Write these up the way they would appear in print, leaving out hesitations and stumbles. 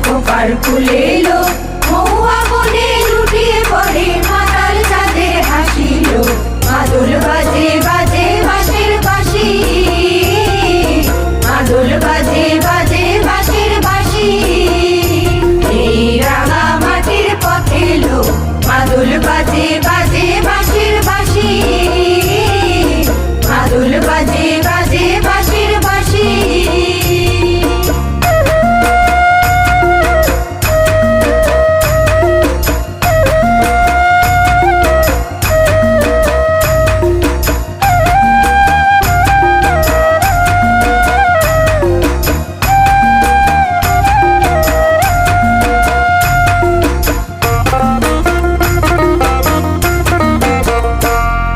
copper খুলেলো মহুয়া বনে লুটিয়ে পড়ে মাতাল চাঁদে হাসিল মাদল বাজে বাজে বাঁশের বাঁশি মাদল বাজে বাজে বাঁশের বাঁশি এই রাঙা মাটির পথে লো মাদল বাজে বাজে বাঁশের বাঁশি মাদল বাজে বাজে বাঁশের বাঁশি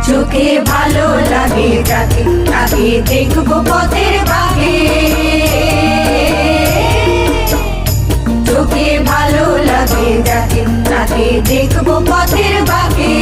চোখে ভালো লাগে যাকে তাকে দেখবো পথের বাঘে চোখে ভালো লাগে যাকে তাকে দেখবো পথের বাঘে